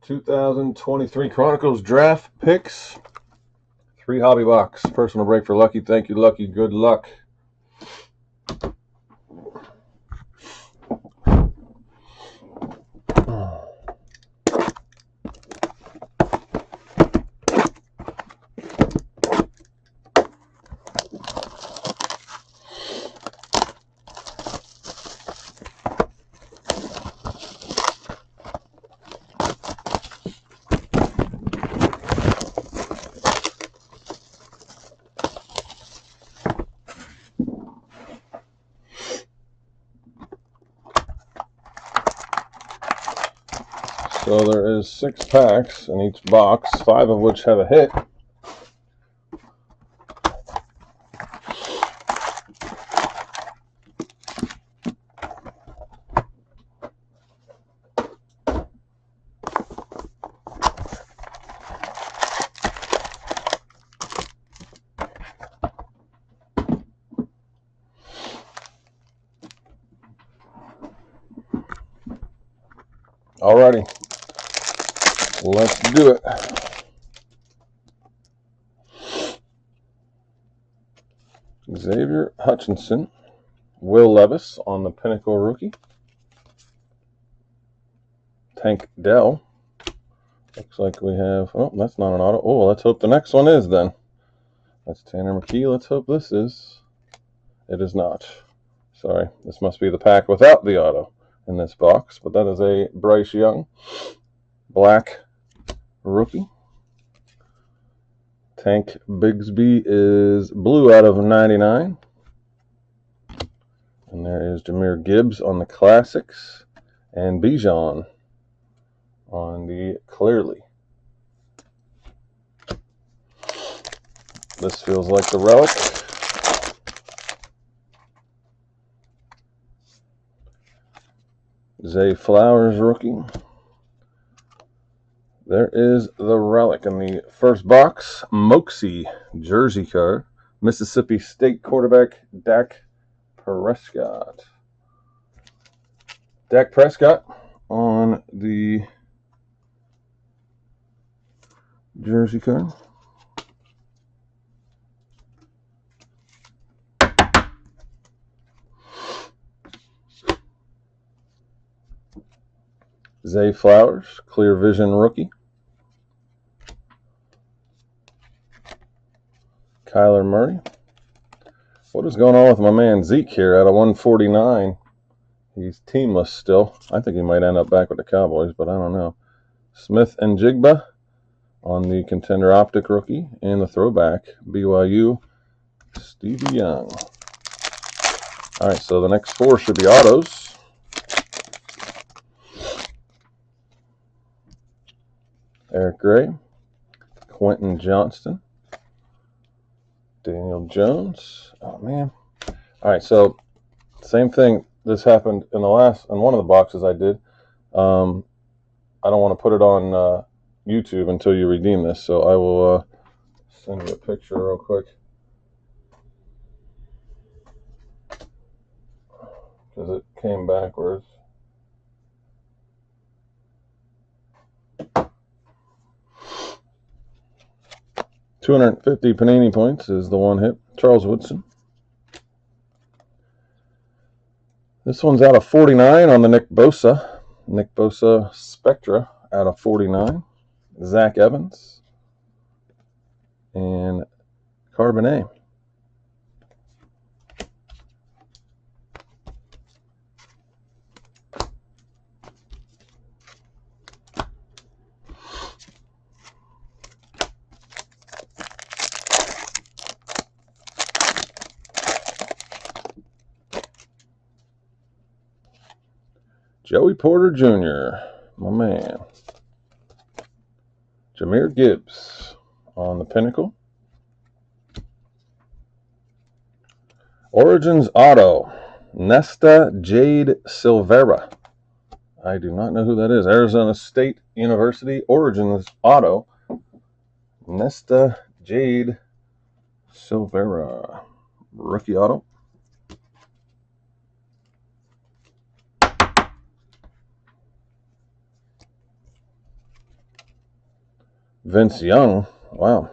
2023 Chronicles draft picks. 3 hobby box. Personal break for Lucky. Thank you, Lucky. Good luck. So there is 6 packs in each box, 5 of which have a hit. Alrighty, let's do it. Xavier Hutchinson, Will Levis on the Pinnacle rookie. Tank Dell. Looks like we have, oh, that's not an auto. Oh, let's hope the next one is then. That's Tanner McKee. Let's hope this is. It is not. Sorry, this must be the pack without the auto in this box, but that is a Bryce Young black rookie. Tank Bigsby is blue out of 99. And there is Jahmyr Gibbs on the classics and Bijan on the clearly. This feels like the relic. Zay Flowers rookie. There is the relic in the first box. Moxie jersey card. Mississippi State quarterback Dak Prescott. Dak Prescott on the jersey card. Zay Flowers, Clear Vision rookie. Kyler Murray. What is going on with my man Zeke here out of 149? He's teamless still. I think he might end up back with the Cowboys, but I don't know. Smith and Jigba on the Contender Optic rookie. And the throwback, BYU, Stevie Young. All right, so the next 4 should be autos. Eric Gray, Quentin Johnston, Daniel Jones. Oh, man. All right, so same thing. This happened in one of the boxes I did. I don't want to put it on YouTube until you redeem this, so I will send you a picture real quick. Because it came backwards. $250 Panini points is the one hit. Charles Woodson. This one's out of 49 on the Nick Bosa. Nick Bosa Spectra out of 49. Zach Evans. And Carbonet. Joey Porter Jr., my man. Jahmyr Gibbs on the Pinnacle. Origins Auto, Nesta Jade Silvera. I do not know who that is. Arizona State University Origins Auto, Nesta Jade Silvera. Rookie auto. Vince Young. Wow.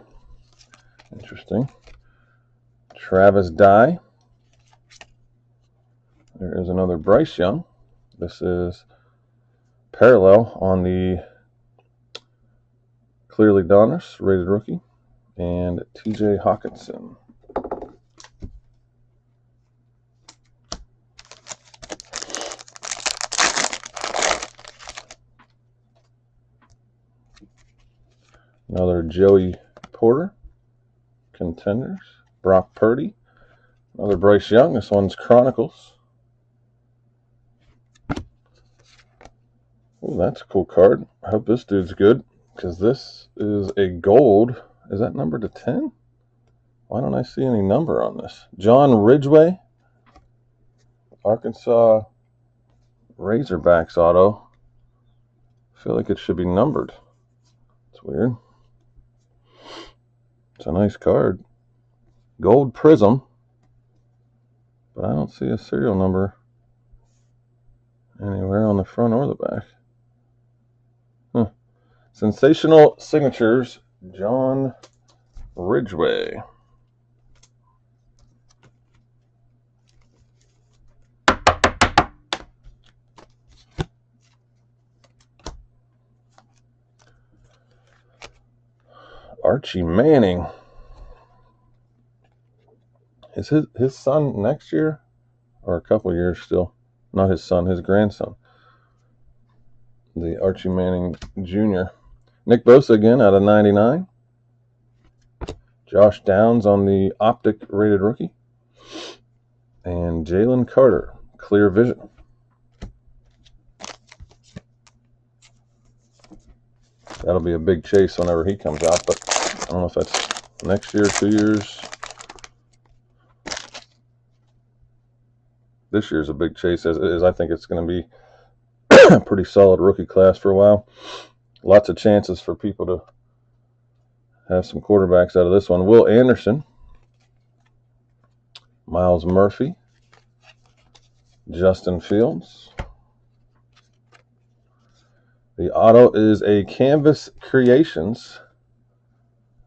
Interesting. Travis Dye. There is another Bryce Young. This is parallel on the Clearly Donruss, rated rookie. And TJ Hawkinson. Another Joey Porter. Contenders. Brock Purdy. Another Bryce Young. This one's Chronicles. Oh, that's a cool card. I hope this dude's good, because this is a gold. Is that numbered to 10? Why don't I see any number on this? John Ridgway. Arkansas Razorbacks auto. I feel like it should be numbered. It's weird. It's a nice card. Gold Prism. But I don't see a serial number anywhere on the front or the back. Huh. Sensational Signatures, John Ridgway. Archie Manning. Is his son next year? Or a couple years still? Not his son, his grandson. The Archie Manning Jr. Nick Bosa again out of 99. Josh Downs on the Optic rated rookie. And Jalen Carter, Clear Vision. That'll be a big chase whenever he comes out, but I don't know if that's next year, 2 years. This year's a big chase, as it is. I think it's going to be a pretty solid rookie class for a while. Lots of chances for people to have some quarterbacks out of this one. Will Anderson, Miles Murphy, Justin Fields. The auto is a Canvas Creations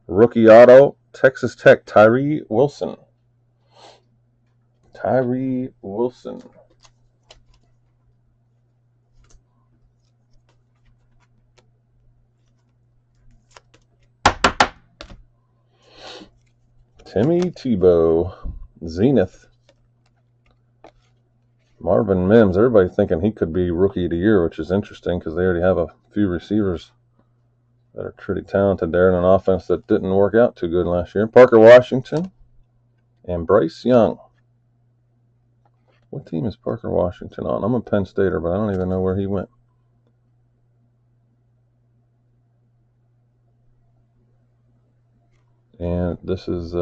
rookie auto, Texas Tech, Tyree Wilson. Tyree Wilson. Timmy Tebow, Zenith. Marvin Mims. Everybody thinking he could be Rookie of the Year, which is interesting because they already have a few receivers that are pretty talented there in an offense that didn't work out too good last year. Parker Washington and Bryce Young. What team is Parker Washington on? I'm a Penn Stater, but I don't even know where he went. And this is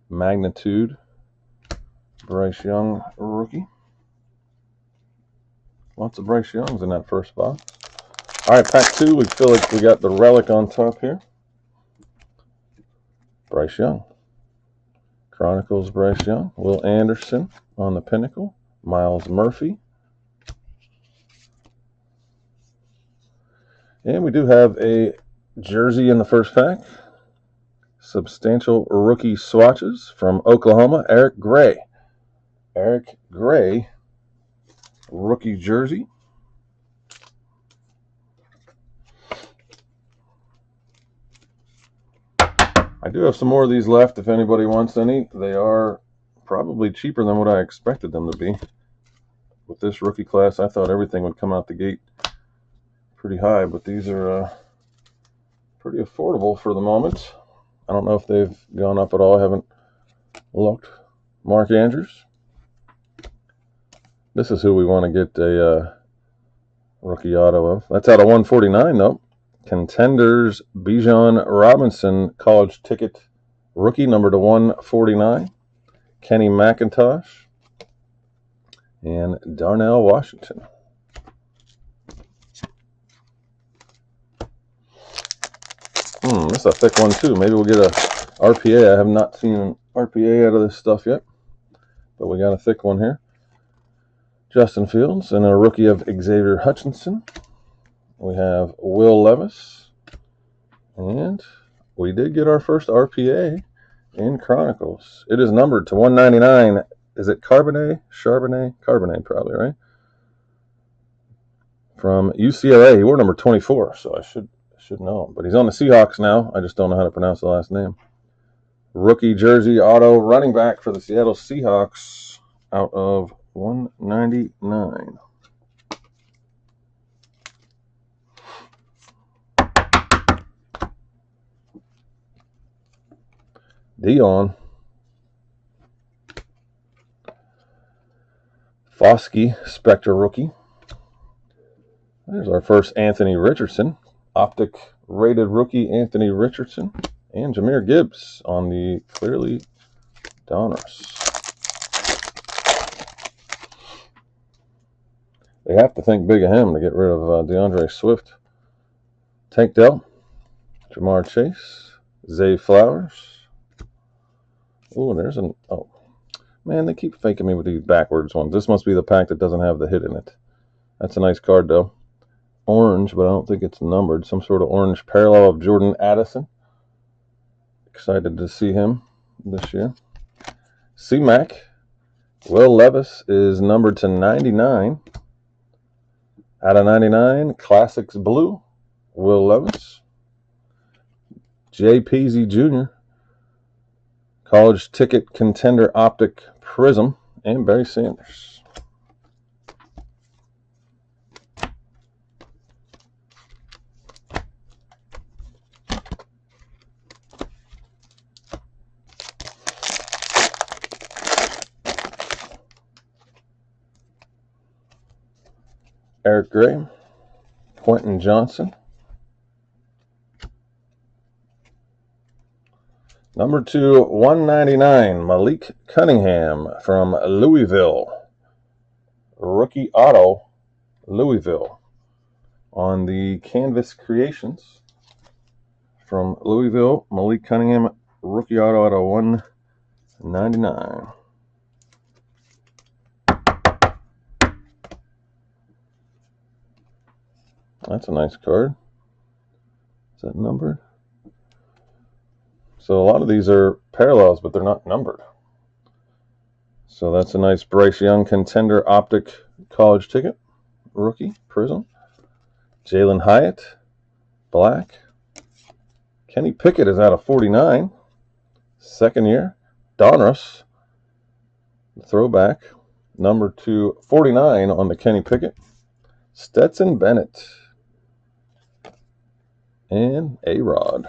Magnitude, Bryce Young rookie. Lots of Bryce Youngs in that first box. All right, pack 2. We feel like we got the relic on top here. Bryce Young. Chronicles, Bryce Young. Will Anderson on the Pinnacle. Miles Murphy. And we do have a jersey in the first pack. Substantial rookie swatches from Oklahoma, Eric Gray. Eric Gray, rookie jersey. I do have some more of these left if anybody wants any. They are probably cheaper than what I expected them to be. With this rookie class, I thought everything would come out the gate pretty high, but these are pretty affordable for the moment. I don't know if they've gone up at all. I haven't looked. Mark Andrews. This is who we want to get a rookie auto of. That's out of 149, though. Contenders, Bijan Robinson, college ticket rookie, number to 149. Kenny McIntosh. And Darnell Washington. This is a thick one, too. Maybe we'll get a RPA. I have not seen an RPA out of this stuff yet. But we got a thick one here. Justin Fields and a rookie of Xavier Hutchinson. We have Will Levis And we did get our first RPA in Chronicles. It is numbered to 199. Is it Charbonnet? Charbonnet, probably, right? From UCLA. He wore number 24, so I should know him. But he's on the Seahawks now. I just don't know how to pronounce the last name. Rookie jersey auto running back for the Seattle Seahawks out of 199. Dion. Foskey, Spectre rookie. There's our first Anthony Richardson. Optic rated rookie Anthony Richardson. And Jahmyr Gibbs on the clearly Donruss. They have to think big of him to get rid of DeAndre Swift. Tank Dell. Jamar Chase. Zay Flowers. Oh, there's an... Oh, man, they keep faking me with these backwards ones. This must be the pack that doesn't have the hit in it. That's a nice card, though. Orange, but I don't think it's numbered. Some sort of orange parallel of Jordan Addison. Excited to see him this year. C-Mac. Will Levis is numbered to 99. Out of 99, Classics Blue. Will Levis. Jay Peasy Jr. College Ticket Contender Optic Prism. And Barry Sanders. Eric Gray, Quentin Johnson. Number 2, 199, Malik Cunningham from Louisville. Rookie auto, Louisville. On the Canvas Creations from Louisville, Malik Cunningham, rookie auto out of 199. That's a nice card. Is that numbered? So a lot of these are parallels, but they're not numbered. So that's a nice Bryce Young Contender Optic College Ticket. Rookie, Prism. Jalen Hyatt, black. Kenny Pickett is out of 49. Second year. Donruss, throwback. Number 249 on the Kenny Pickett. Stetson Bennett. And A-Rod.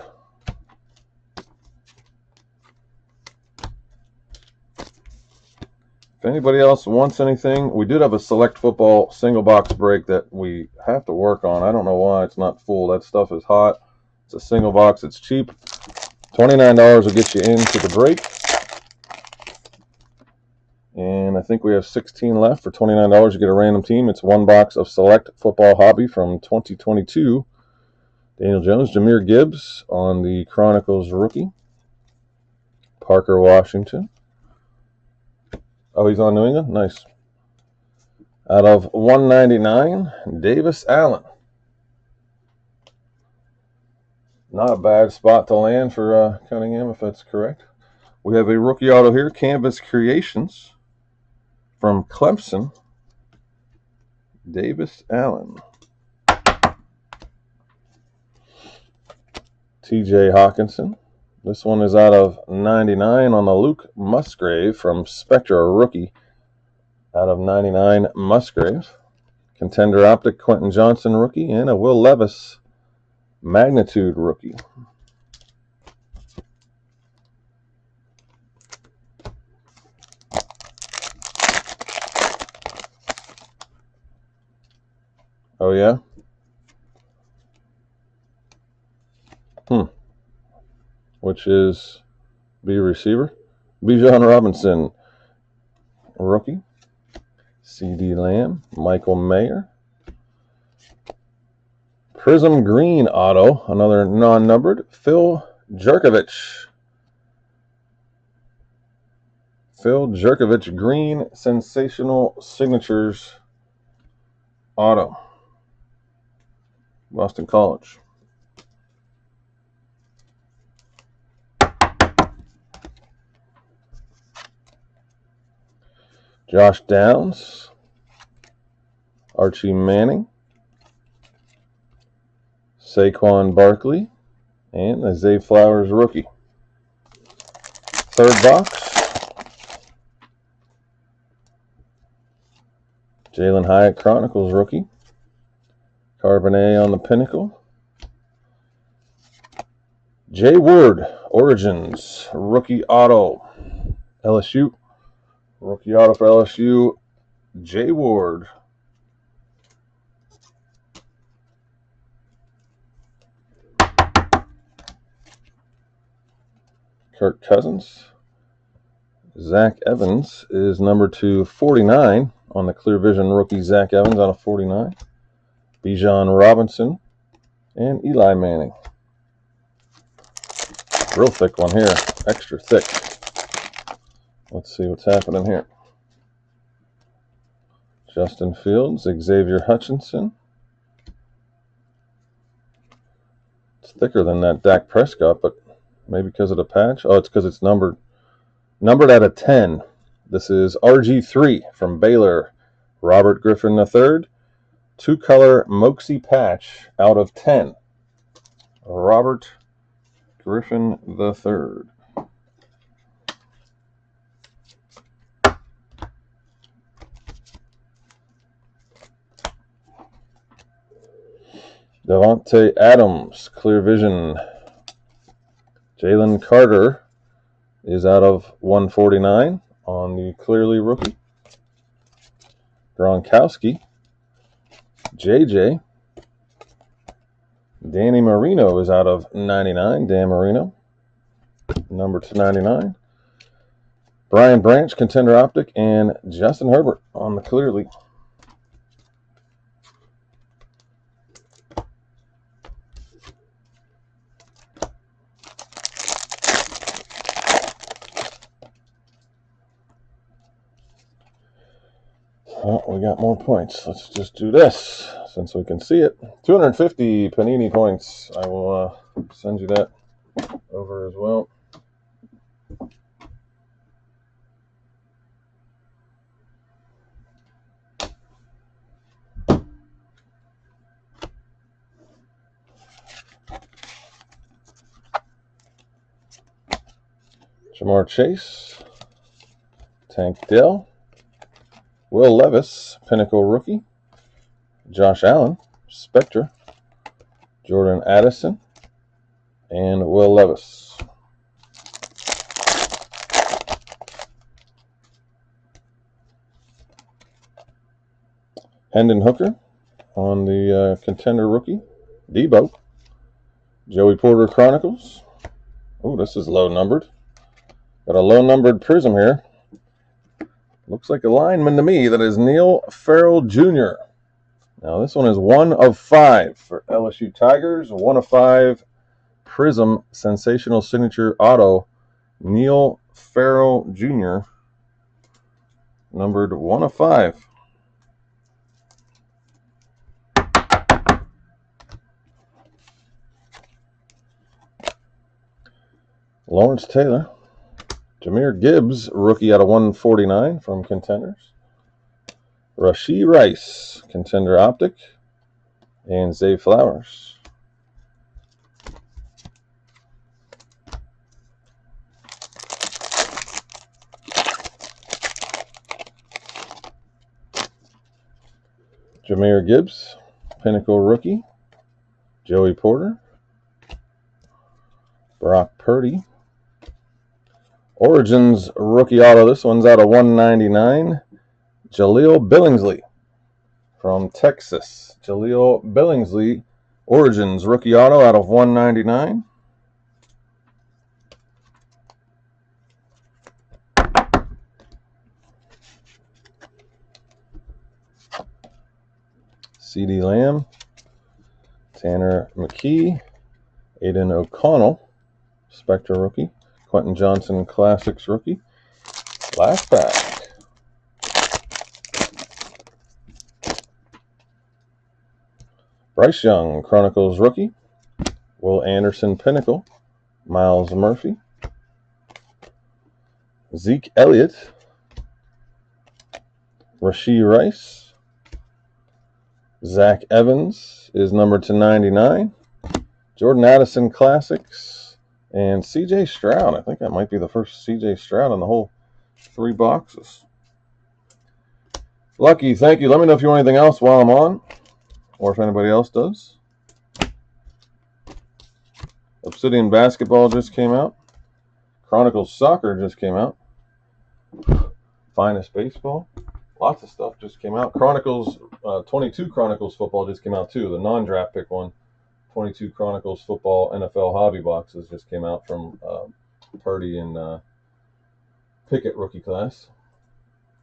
If anybody else wants anything, we did have a Select Football single box break that we have to work on. I don't know why it's not full. That stuff is hot. It's a single box. It's cheap. $29 will get you into the break. And I think we have 16 left. For $29, you get a random team. It's one box of Select Football Hobby from 2022. Daniel Jones, Jahmyr Gibbs on the Chronicles rookie. Parker Washington. Oh, he's on New England? Nice. Out of 199, Davis Allen. Not a bad spot to land for Cunningham, if that's correct. We have a rookie auto here, Canvas Creations from Clemson. Davis Allen. TJ Hawkinson. This one is out of 99 on the Luke Musgrave from Spectra rookie. Out of 99, Musgrave. Contender Optic, Quentin Johnson rookie. And a Will Levis Magnitude rookie. Oh, yeah? Which is B receiver. Bijan Robinson, rookie. CD Lamb, Michael Mayer. Prism Green auto, another non-numbered. Phil Jerkovich. Phil Jerkovich Green Sensational Signatures auto. Boston College. Josh Downs, Archie Manning, Saquon Barkley, and a Zay Flowers rookie. Third box, Jalen Hyatt Chronicles rookie, Carbonet on the Pinnacle, Jay Ward Origins rookie auto, LSU, rookie auto for LSU, Jay Ward. Kirk Cousins. Zach Evans is number 249 on the Clear Vision rookie. Zach Evans out of 49. Bijan Robinson and Eli Manning. Real thick one here, extra thick. Let's see what's happening here. Justin Fields, Xavier Hutchinson. It's thicker than that Dak Prescott, but maybe because of the patch. Oh, it's because it's numbered at a 10. This is RG3 from Baylor. Robert Griffin III. Two-color Moxie patch out of 10. Robert Griffin III. Devontae Adams, Clear Vision. Jalen Carter is out of 149 on the Clearly rookie. Gronkowski, JJ. Danny Marino is out of 99. Dan Marino, number 299. Brian Branch, Contender Optic, and Justin Herbert on the Clearly. Well, we got more points. Let's just do this since we can see it. 250 Panini points. I will send you that over as well. Jamar Chase, Tank Dell, Will Levis, Pinnacle rookie, Josh Allen, Spectre, Jordan Addison, and Will Levis. Hendon Hooker on the Contender rookie, Debo, Joey Porter Chronicles. Oh, this is low numbered. Got a low numbered prism here. Looks like a lineman to me. That is Neil Farrell Jr. Now this one is 1 of 5 for LSU Tigers. 1 of 5 prism sensational signature auto. Neil Farrell Jr. Numbered 1 of 5. Lawrence Taylor. Jahmyr Gibbs, rookie out of 149 from Contenders. Rashee Rice, Contender Optic. And Zay Flowers. Jahmyr Gibbs, Pinnacle rookie. Joey Porter. Brock Purdy. Origins rookie auto. This one's out of 199. Jaleel Billingsley from Texas. Jaleel Billingsley, Origins rookie auto out of 199. CeeDee Lamb, Tanner McKee, Aiden O'Connell, Spectre rookie. Quentin Johnson Classics rookie. Last pack. Bryce Young Chronicles rookie. Will Anderson Pinnacle. Miles Murphy. Zeke Elliott. Rashee Rice. Zach Evans is numbered to 99. Jordan Addison Classics. And C.J. Stroud. I think that might be the first C.J. Stroud in the whole 3 boxes. Lucky, thank you. Let me know if you want anything else while I'm on, or if anybody else does. Obsidian Basketball just came out. Chronicles Soccer just came out. Finest Baseball. Lots of stuff just came out. Chronicles, 22 Chronicles Football just came out too. The non-draft pick one. 22 Chronicles Football NFL Hobby Boxes just came out from Purdy and Pickett rookie class.